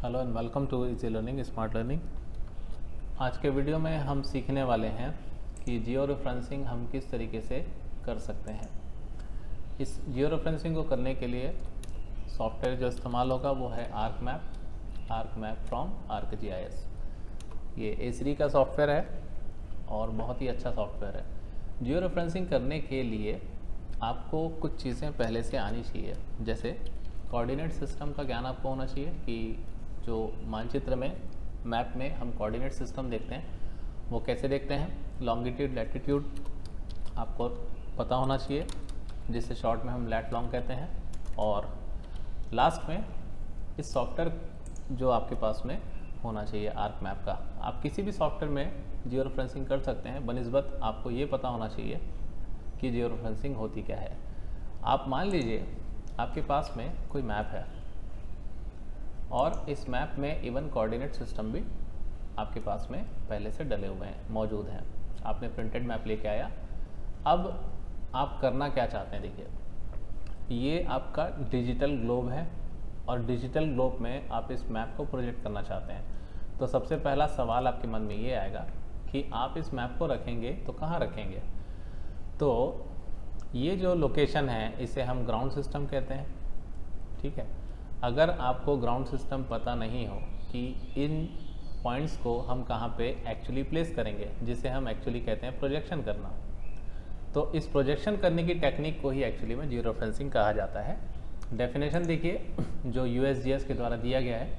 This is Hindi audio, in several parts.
Hello and welcome to easy learning smart learning. आज के वीडियो में हम सीखने वाले हैं कि जियो रेफरेंसिंग हम किस तरीके से कर सकते हैं। इस जियो रेफरेंसिंग को करने के लिए सॉफ्टवेयर जो इस्तेमाल होगा वो है आर्क मैप फ्रॉम ArcGIS। ये A3 का सॉफ्टवेयर है और बहुत ही अच्छा सॉफ्टवेयर है। जियो रेफरेंसिंग करने के लिए आपको कुछ चीज़ें पहले से आनी चाहिए, जैसे कोऑर्डिनेट सिस्टम का ज्ञान आपको होना चाहिए कि जो मानचित्र में मैप में हम कोऑर्डिनेट सिस्टम देखते हैं वो कैसे देखते हैं। लॉन्गिट्यूड लैटिट्यूड आपको पता होना चाहिए, जिसे शॉर्ट में हम लैट लॉन्ग कहते हैं। और लास्ट में इस सॉफ्टवेयर जो आपके पास में होना चाहिए आर्क मैप का। आप किसी भी सॉफ्टवेयर में जियो रेफरेंसिंग कर सकते हैं, बनिस्बत आपको ये पता होना चाहिए कि जियो रेफरेंसिंग होती क्या है। आप मान लीजिए आपके पास में कोई मैप है और इस मैप में इवन कोऑर्डिनेट सिस्टम भी आपके पास में पहले से डले हुए हैं, मौजूद हैं। आपने प्रिंटेड मैप लेके आया। अब आप करना क्या चाहते हैं, देखिए ये आपका डिजिटल ग्लोब है और डिजिटल ग्लोब में आप इस मैप को प्रोजेक्ट करना चाहते हैं। तो सबसे पहला सवाल आपके मन में ये आएगा कि आप इस मैप को रखेंगे तो कहाँ रखेंगे। तो ये जो लोकेशन है इसे हम ग्राउंड सिस्टम कहते हैं, ठीक है। अगर आपको ग्राउंड सिस्टम पता नहीं हो कि इन पॉइंट्स को हम कहाँ पे एक्चुअली प्लेस करेंगे, जिसे हम एक्चुअली कहते हैं प्रोजेक्शन करना, तो इस प्रोजेक्शन करने की टेक्निक को ही एक्चुअली में जियो रेफरेंसिंग कहा जाता है। डेफिनेशन देखिए जो USGS के द्वारा दिया गया है।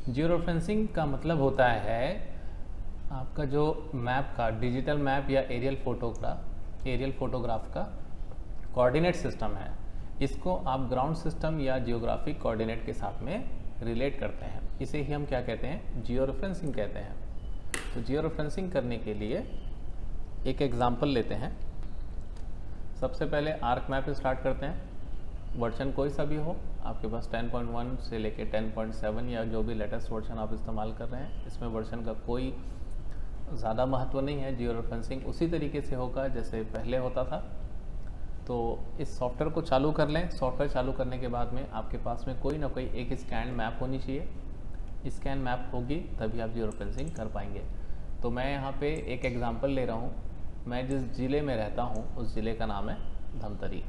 जियो रेफरेंसिंग का मतलब होता है आपका जो मैप का डिजिटल मैप या एरियल फोटोग्राफ का कोऑर्डिनेट सिस्टम है, इसको आप ग्राउंड सिस्टम या जियोग्राफिक कोऑर्डिनेट के साथ में रिलेट करते हैं। इसे ही हम क्या कहते हैं, जियो रेफरेंसिंग कहते हैं। तो जियो रेफरेंसिंग करने के लिए एक एग्जांपल लेते हैं। सबसे पहले आर्क मैप स्टार्ट करते हैं। वर्जन कोई सा भी हो, आपके पास 10.1 से लेके 10.7 या जो भी लेटेस्ट वर्जन आप इस्तेमाल कर रहे हैं, इसमें वर्जन का कोई ज़्यादा महत्व नहीं है। जियो रेफरेंसिंग उसी तरीके से होगा जैसे पहले होता था। तो इस सॉफ्टवेयर को चालू कर लें। सॉफ्टवेयर चालू करने के बाद में आपके पास में कोई ना कोई एक स्कैन मैप होनी चाहिए। स्कैन मैप होगी तभी आप जियो रेफरेंसिंग कर पाएंगे। तो मैं यहाँ पे एक एग्जांपल ले रहा हूँ। मैं जिस ज़िले में रहता हूँ उस ज़िले का नाम है धमतरी।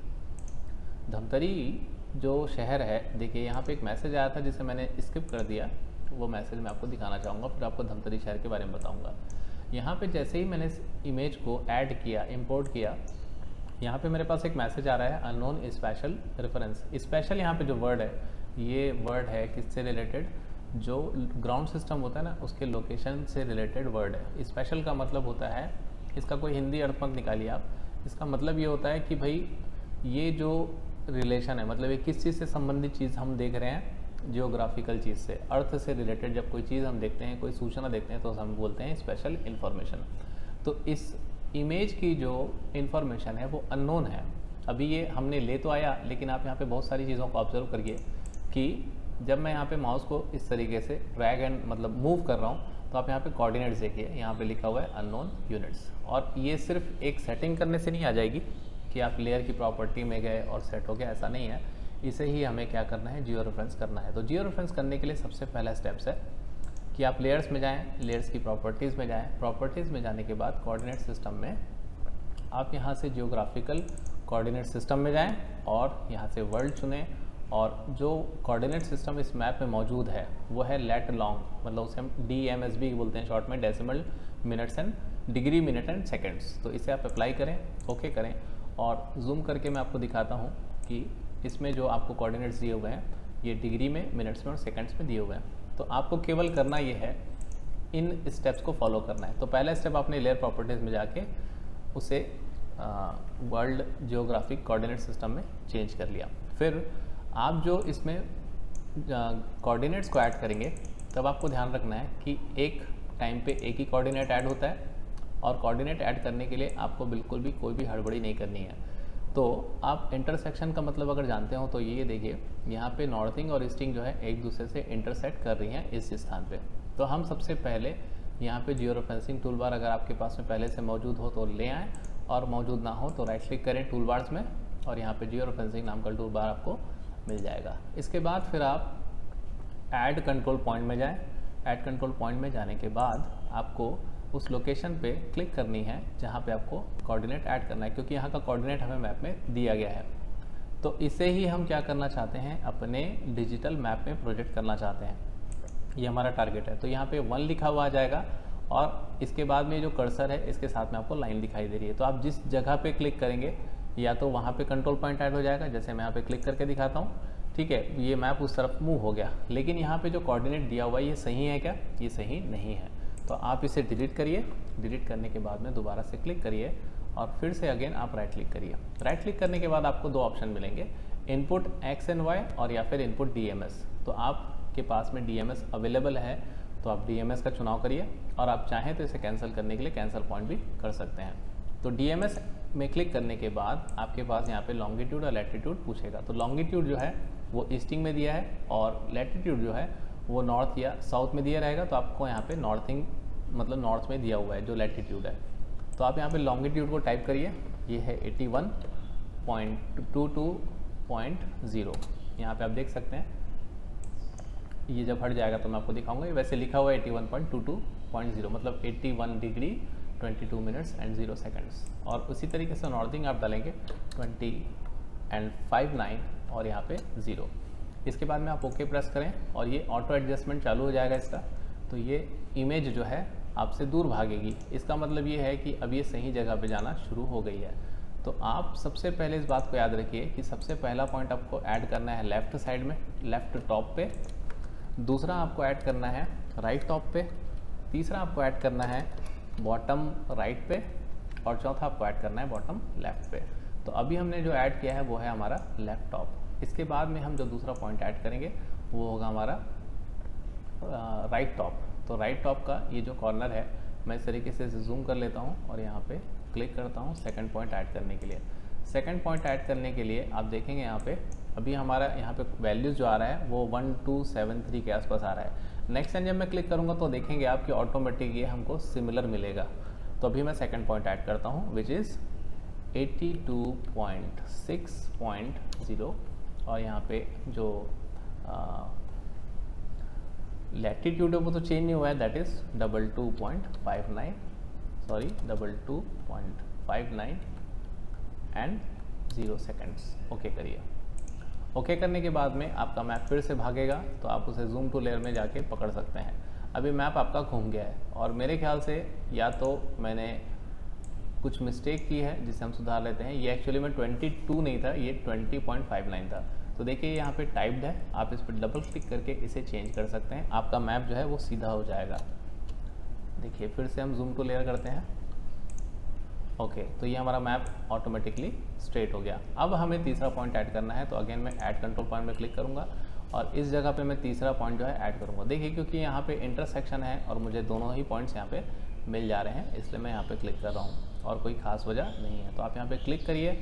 धमतरी जो शहर है, देखिए यहाँ पे एक मैसेज आया था जिसे मैंने स्किप कर दिया। वो मैसेज मैं आपको दिखाना चाहूँगा, फिर आपको धमतरी शहर के बारे में बताऊँगा। यहाँ पर जैसे ही मैंने इस इमेज को ऐड किया, इम्पोर्ट किया, यहाँ पे मेरे पास एक मैसेज आ रहा है अननोन स्पेशल रेफरेंस। स्पेशल यहाँ पे जो वर्ड है, ये वर्ड है किससे रिलेटेड, जो ग्राउंड सिस्टम होता है ना उसके लोकेशन से रिलेटेड वर्ड है। स्पेशल का मतलब होता है, इसका कोई हिंदी अर्थ मत निकालिए आप। इसका मतलब ये होता है कि भाई ये जो रिलेशन है, मतलब ये किस चीज़ से संबंधित चीज़ हम देख रहे हैं, जियोग्राफिकल चीज़ से, अर्थ से रिलेटेड जब कोई चीज़ हम देखते हैं, कोई सूचना देखते हैं, तो हम बोलते हैं स्पेशल इन्फॉर्मेशन। तो इस इमेज की जो इन्फॉर्मेशन है वो अननोन है। अभी ये हमने ले तो आया, लेकिन आप यहाँ पे बहुत सारी चीज़ों को ऑब्जर्व करिए कि जब मैं यहाँ पे माउस को इस तरीके से ड्रैग एंड मतलब मूव कर रहा हूँ, तो आप यहाँ पे कोऑर्डिनेट्स देखिए, यहाँ पे लिखा हुआ है अननोन यूनिट्स। और ये सिर्फ एक सेटिंग करने से नहीं आ जाएगी कि आप लेयर की प्रॉपर्टी में गए और सेट हो गया, ऐसा नहीं है। इसे ही हमें क्या करना है, जियो रेफरेंस करना है। तो जियो रेफरेंस करने के लिए सबसे पहला स्टेप्स है कि आप लेयर्स में जाएं, लेयर्स की प्रॉपर्टीज़ में जाएं। प्रॉपर्टीज़ में जाने के बाद कोऑर्डिनेट सिस्टम में आप यहाँ से जियोग्राफिकल कोऑर्डिनेट सिस्टम में जाएं और यहाँ से वर्ल्ड चुनें। और जो कोऑर्डिनेट सिस्टम इस मैप में मौजूद है वो है लेट लॉन्ग, मतलब उसे हम DMSB बोलते हैं शॉर्ट में, decimal minutes and degree minute and seconds. तो इसे आप अप्लाई करें, ओके करें। और जूम करके मैं आपको दिखाता हूँ कि इसमें जो आपको कोऑर्डिनेट्स दिए हुए हैं ये डिग्री में, मिनट्स में और सेकेंड्स में दिए हुए हैं। तो आपको केवल करना ये है, इन स्टेप्स को फॉलो करना है। तो पहला स्टेप आपने लेयर प्रॉपर्टीज़ में जाके उसे वर्ल्ड जियोग्राफिक कोऑर्डिनेट सिस्टम में चेंज कर लिया। फिर आप जो इसमें कोऑर्डिनेट्स को ऐड करेंगे, तब आपको ध्यान रखना है कि एक टाइम पे एक ही कोऑर्डिनेट ऐड होता है और कोऑर्डिनेट ऐड करने के लिए आपको बिल्कुल भी कोई भी हड़बड़ी नहीं करनी है। तो आप इंटरसेक्शन का मतलब अगर जानते हो तो ये देखिए, यहाँ पे नॉर्थिंग और ईस्टिंग जो है एक दूसरे से इंटरसेक्ट कर रही हैं इस स्थान पे। तो हम सबसे पहले यहाँ पे जियो रेफरेंसिंग टूल बार अगर आपके पास में पहले से मौजूद हो तो ले आएँ, और मौजूद ना हो तो राइट क्लिक करें टूल बार्स में और यहाँ पे जियो रेफरेंसिंग नाम का टूल बार आपको मिल जाएगा। इसके बाद फिर आप ऐड कंट्रोल पॉइंट में जाएं। ऐड कंट्रोल पॉइंट में जाने के बाद आपको उस लोकेशन पे क्लिक करनी है जहाँ पे आपको कोऑर्डिनेट ऐड करना है, क्योंकि यहाँ का कोऑर्डिनेट हमें मैप में दिया गया है। तो इसे ही हम क्या करना चाहते हैं, अपने डिजिटल मैप में प्रोजेक्ट करना चाहते हैं। ये हमारा टारगेट है। तो यहाँ पे 1 लिखा हुआ आ जाएगा और इसके बाद में जो कर्सर है इसके साथ में आपको लाइन दिखाई दे रही है। तो आप जिस जगह पे क्लिक करेंगे या तो वहाँ पे कंट्रोल पॉइंट ऐड हो जाएगा, जैसे मैं यहाँ पे क्लिक करके दिखाता हूँ, ठीक है, ये मैप उस तरफ मूव हो गया। लेकिन यहाँ पे जो कोऑर्डिनेट दिया हुआ है ये सही है क्या? ये सही नहीं है। तो आप इसे डिलीट करिए। डिलीट करने के बाद में दोबारा से क्लिक करिए और फिर से अगेन आप राइट क्लिक करिए। राइट क्लिक करने के बाद आपको 2 ऑप्शन मिलेंगे, इनपुट एक्स एंड वाई और या फिर इनपुट डीएमएस। तो आपके पास में डीएमएस अवेलेबल है तो आप डीएमएस का चुनाव करिए, और आप चाहें तो इसे कैंसिल करने के लिए कैंसिल पॉइंट भी कर सकते हैं। तो डीएमएस में क्लिक करने के बाद आपके पास यहाँ पे लॉन्गिट्यूड और लैटिट्यूड पूछेगा। तो लॉन्गिट्यूड जो है वो ईस्टिंग में दिया है और लैटिट्यूड जो है वो नॉर्थ या साउथ में दिया रहेगा। तो आपको यहाँ पे नॉर्थिंग मतलब नॉर्थ में दिया हुआ है जो लैटिट्यूड है। तो आप यहाँ पे लॉन्गिट्यूड को टाइप करिए, ये है 81.22.0। यहाँ पे आप देख सकते हैं, ये जब हट जाएगा तो मैं आपको दिखाऊंगा। ये वैसे लिखा हुआ है 81.22.0 मतलब 81 डिग्री 22 मिनट्स एंड 0 सेकंड्स। और उसी तरीके से नॉर्थिंग आप डालेंगे 20.59 और यहाँ पे 0। इसके बाद में आप ओके प्रेस करें और ये ऑटो एडजस्टमेंट चालू हो जाएगा इसका। तो ये इमेज जो है आपसे दूर भागेगी। इसका मतलब ये है कि अब ये सही जगह पे जाना शुरू हो गई है। तो आप सबसे पहले इस बात को याद रखिए कि सबसे पहला पॉइंट आपको ऐड करना है लेफ़्ट साइड में, लेफ़्ट टॉप पे। दूसरा आपको ऐड करना है राइट टॉप पे। तीसरा आपको ऐड करना है बॉटम राइट पे। और चौथा आपको ऐड करना है बॉटम लेफ़्ट पे। तो अभी हमने जो ऐड किया है वो है हमारा लेफ़्ट टॉप। इसके बाद में हम जो दूसरा पॉइंट ऐड करेंगे वो होगा हमारा राइट टॉप। तो राइट टॉप का ये जो कॉर्नर है मैं इस तरीके से जूम कर लेता हूँ और यहाँ पे क्लिक करता हूँ सेकंड पॉइंट ऐड करने के लिए। सेकंड पॉइंट ऐड करने के लिए आप देखेंगे यहाँ पे अभी हमारा यहाँ पे वैल्यूज़ जो आ रहा है वो 1273 के आसपास आ रहा है। नेक्स्ट टाइम जब मैं क्लिक करूँगा तो देखेंगे आप कि ऑटोमेटिक ये हमको सिमिलर मिलेगा। तो अभी मैं सेकंड पॉइंट ऐड करता हूँ विच इज़ 82.6.0 और यहाँ पे जो लैटिट्यूड है वो तो चेंज नहीं हुआ है, that is 22.59 sorry 22.59 and 0 seconds. Okay करिए। ओके करने के बाद में आपका मैप फिर से भागेगा तो आप उसे जूम टू लेयर में जाके पकड़ सकते हैं। अभी मैप आपका घूम गया है और मेरे ख्याल से या तो मैंने कुछ मिस्टेक की है जिसे हम सुधार लेते हैं। ये एक्चुअली में 22 नहीं था, ये 20.59 था। तो देखिए यहाँ पे टाइप्ड है, आप इस पर डबल क्लिक करके इसे चेंज कर सकते हैं। आपका मैप जो है वो सीधा हो जाएगा। देखिए फिर से हम जूम टू लेयर करते हैं। ओके, तो ये हमारा मैप ऑटोमेटिकली स्ट्रेट हो गया। अब हमें तीसरा पॉइंट ऐड करना है। तो अगेन मैं ऐड कंट्रोल पॉइंट में क्लिक करूँगा और इस जगह पे मैं तीसरा पॉइंट जो है ऐड करूँगा। देखिए क्योंकि यहाँ पे इंटरसेक्शन है और मुझे दोनों ही पॉइंट्स यहाँ पे मिल जा रहे हैं, इसलिए मैं यहाँ पे क्लिक कर रहा हूँ और कोई खास वजह नहीं है। तो आप यहाँ पे क्लिक करिए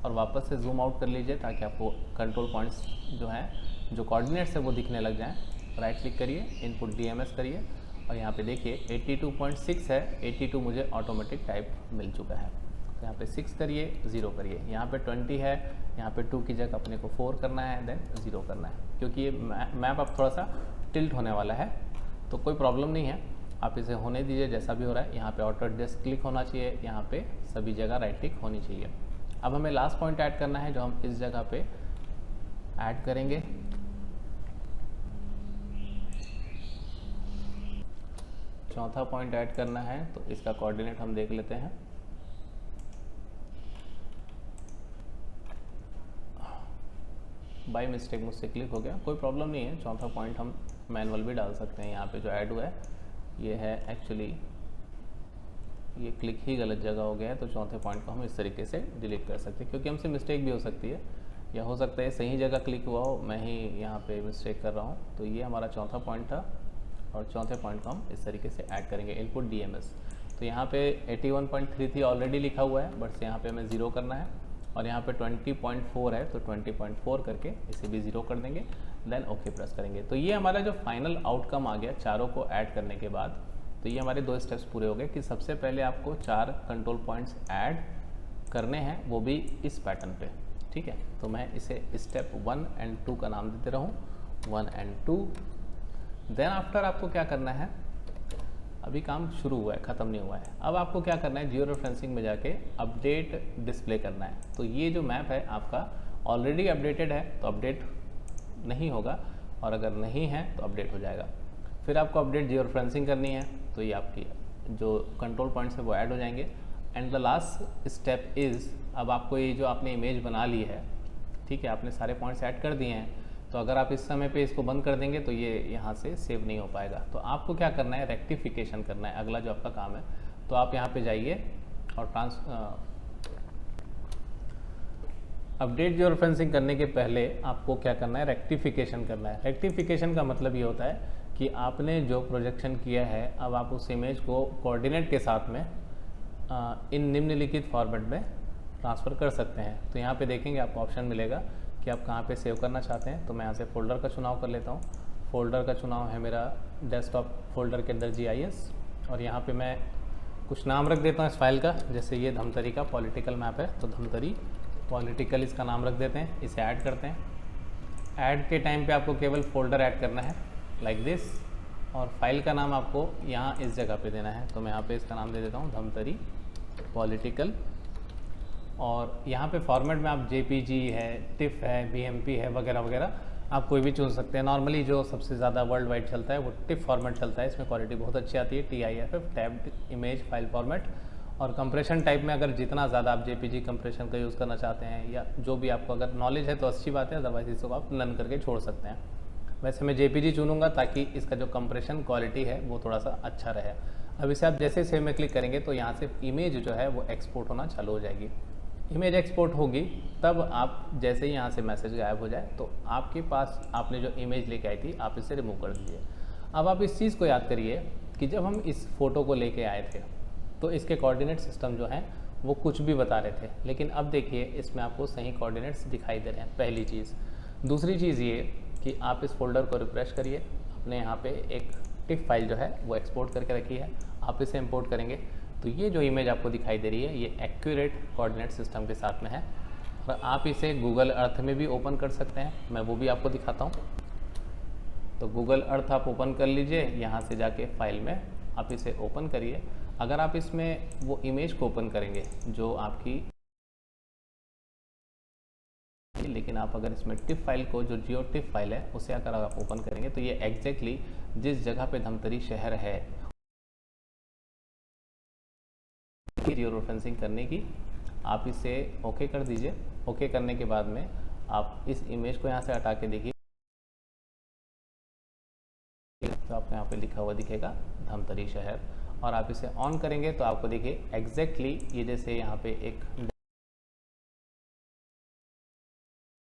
और वापस से जूम आउट कर लीजिए ताकि आपको कंट्रोल पॉइंट्स जो हैं जो कोऑर्डिनेट्स है वो दिखने लग जाएँ। राइट क्लिक करिए, इनपुट डीएमएस करिए और यहाँ पे देखिए 82.6 है, 82 मुझे ऑटोमेटिक टाइप मिल चुका है। तो यहाँ पे 6 करिए, 0 करिए। यहाँ पे 20 है, यहाँ पे 2 की जगह अपने को 4 करना है, देन 0 करना है। क्योंकि ये मैप अब थोड़ा सा टिल्ट होने वाला है तो कोई प्रॉब्लम नहीं है, आप इसे होने दीजिए जैसा भी हो रहा है। यहाँ पे ऑटो एडजस्ट क्लिक होना चाहिए, यहाँ पे सभी जगह राइट क्लिक होनी चाहिए। अब हमें लास्ट पॉइंट ऐड करना है जो हम इस जगह पे ऐड करेंगे। चौथा पॉइंट ऐड करना है तो इसका कोऑर्डिनेट हम देख लेते हैं। बाय मिस्टेक मुझसे क्लिक हो गया, कोई प्रॉब्लम नहीं है। चौथा पॉइंट हम मैनुअल भी डाल सकते हैं। यहाँ पे जो ऐड हुआ है ये है एक्चुअली ये क्लिक ही गलत जगह हो गया है। तो चौथे पॉइंट को हम इस तरीके से डिलीट कर सकते हैं क्योंकि हमसे मिस्टेक भी हो सकती है या हो सकता है सही जगह क्लिक हुआ हो, मैं ही यहाँ पे मिस्टेक कर रहा हूँ। तो ये हमारा चौथा पॉइंट था और चौथे पॉइंट को हम इस तरीके से ऐड करेंगे, इनपुट डीएमएस। तो यहाँ पे 81.33 ऑलरेडी लिखा हुआ है, बट यहाँ पे हमें 0 करना है और यहाँ पे 20.4 है तो 20.4 करके इसे भी 0 कर देंगे, देन ओके प्रेस करेंगे। तो ये हमारा जो फाइनल आउटकम आ गया चारों को ऐड करने के बाद। तो ये हमारे 2 स्टेप्स पूरे हो गए कि सबसे पहले आपको 4 कंट्रोल पॉइंट्स ऐड करने हैं, वो भी इस पैटर्न पे, ठीक है। तो मैं इसे स्टेप 1 एंड 2 का नाम देते रहूँ, 1 एंड 2। देन आफ्टर आपको क्या करना है, अभी काम शुरू हुआ है, ख़त्म नहीं हुआ है। अब आपको क्या करना है, जियो रेफरेंसिंग में जाके अपडेट डिस्प्ले करना है। तो ये जो मैप है आपका ऑलरेडी अपडेटेड है तो अपडेट नहीं होगा, और अगर नहीं है तो अपडेट हो जाएगा। फिर आपको अपडेट जियो रेफरेंसिंग करनी है, तो ये आपकी जो कंट्रोल पॉइंट्स है वो ऐड हो जाएंगे। And the last step is, अब आपको ये जो आपने इमेज बना ली है, ठीक है, आपने सारे पॉइंट्स ऐड कर दिए हैं, तो अगर आप इस समय पे इसको बंद कर देंगे तो ये यहाँ से सेव नहीं हो पाएगा। तो आपको क्या करना है, रेक्टिफिकेशन करना है, अगला जो आपका काम है। तो आप यहाँ पे जाइए और अपडेट जियो रेफरेंसिंग करने के पहले आपको क्या करना है, रेक्टिफिकेशन करना है। रेक्टिफिकेशन का मतलब ये होता है कि आपने जो प्रोजेक्शन किया है, अब आप उस इमेज को कोऑर्डिनेट के साथ में इन निम्नलिखित फॉर्मेट में ट्रांसफ़र कर सकते हैं। तो यहाँ पे देखेंगे आपको ऑप्शन मिलेगा कि आप कहाँ पे सेव करना चाहते हैं। तो मैं यहाँ से फ़ोल्डर का चुनाव कर लेता हूँ। फ़ोल्डर का चुनाव है मेरा डेस्कटॉप फोल्डर के अंदर GIS, और यहाँ पे मैं कुछ नाम रख देता हूँ इस फाइल का। जैसे ये धमतरी का पॉलिटिकल मैप है, तो धमतरी पॉलिटिकल इसका नाम रख देते हैं। इसे ऐड करते हैं। ऐड के टाइम पे आपको केवल फ़ोल्डर ऐड करना है लाइक दिस, और फाइल का नाम आपको यहाँ इस जगह पे देना है। तो मैं यहाँ पे इसका नाम दे देता हूँ धमतरी पॉलिटिकल, और यहाँ पे फॉर्मेट में आप JPG है, TIFF है, BMP है, वगैरह वगैरह आप कोई भी चुन सकते हैं। नॉर्मली जो सबसे ज़्यादा वर्ल्ड वाइड चलता है वो TIFF फॉर्मेट चलता है, इसमें क्वालिटी बहुत अच्छी आती है, TIFF tabbed image file format. और कंप्रेशन टाइप में अगर जितना ज़्यादा आप JPG कंप्रेशन का यूज़ करना चाहते हैं, या जो भी आपको अगर नॉलेज है तो अच्छी बात है, अदरवाइज इसको आप नन करके छोड़ सकते हैं। वैसे मैं JPG चुनूँगा ताकि इसका जो कंप्रेशन क्वालिटी है वो थोड़ा सा अच्छा रहे। अब इसे आप जैसे सेव में क्लिक करेंगे तो यहाँ से इमेज जो है वो एक्सपोर्ट होना चालू हो जाएगी। इमेज एक्सपोर्ट होगी तब आप जैसे ही यहाँ से मैसेज गायब हो जाए तो आपके पास आपने जो इमेज लेके आई थी आप इसे रिमूव कर दीजिए। अब आप इस चीज़ को याद करिए कि जब हम इस फ़ोटो को लेके आए थे तो इसके कोऑर्डिनेट सिस्टम जो हैं वो कुछ भी बता रहे थे, लेकिन अब देखिए इसमें आपको सही कोऑर्डिनेट्स दिखाई दे रहे हैं, पहली चीज़। दूसरी चीज़ ये कि आप इस फोल्डर को रिफ्रेश करिए, अपने यहाँ पे एक टिफ फाइल जो है वो एक्सपोर्ट करके रखी है, आप इसे इंपोर्ट करेंगे तो ये जो इमेज आपको दिखाई दे रही है ये एक्यूरेट कोऑर्डिनेट सिस्टम के साथ में है। और आप इसे गूगल अर्थ में भी ओपन कर सकते हैं, मैं वो भी आपको दिखाता हूँ। तो गूगल अर्थ आप ओपन कर लीजिए, यहाँ से जाके फाइल में आप इसे ओपन करिए। अगर आप इसमें वो इमेज को ओपन करेंगे जो आपकी, लेकिन आप अगर इसमें टिफ फाइल को, जो जियो टिफ फाइल है उसे अगर आप ओपन करेंगे तो ये एग्जैक्टली जिस जगह पे धमतरी शहर है जियो रेफरेंसिंग करने की, आप इसे ओके कर दीजिए। ओके करने के बाद में आप इस इमेज को यहाँ से हटा के देखिए तो आपको यहाँ पे लिखा हुआ दिखेगा धमतरी शहर, और आप इसे ऑन करेंगे तो आपको देखिए एग्जैक्टली ये जैसे यहाँ पे एक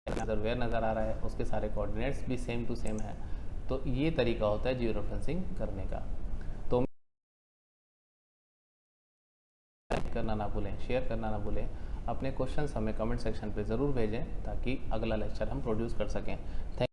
रिजर्वेयर नज़र आ रहा है, उसके सारे कोऑर्डिनेट्स भी सेम टू सेम है। तो ये तरीका होता है जियो रेफरेंसिंग करने का। तो करना ना भूलें, शेयर करना ना भूलें, अपने क्वेश्चंस हमें कमेंट सेक्शन पे ज़रूर भेजें ताकि अगला लेक्चर हम प्रोड्यूस कर सकें। थैंक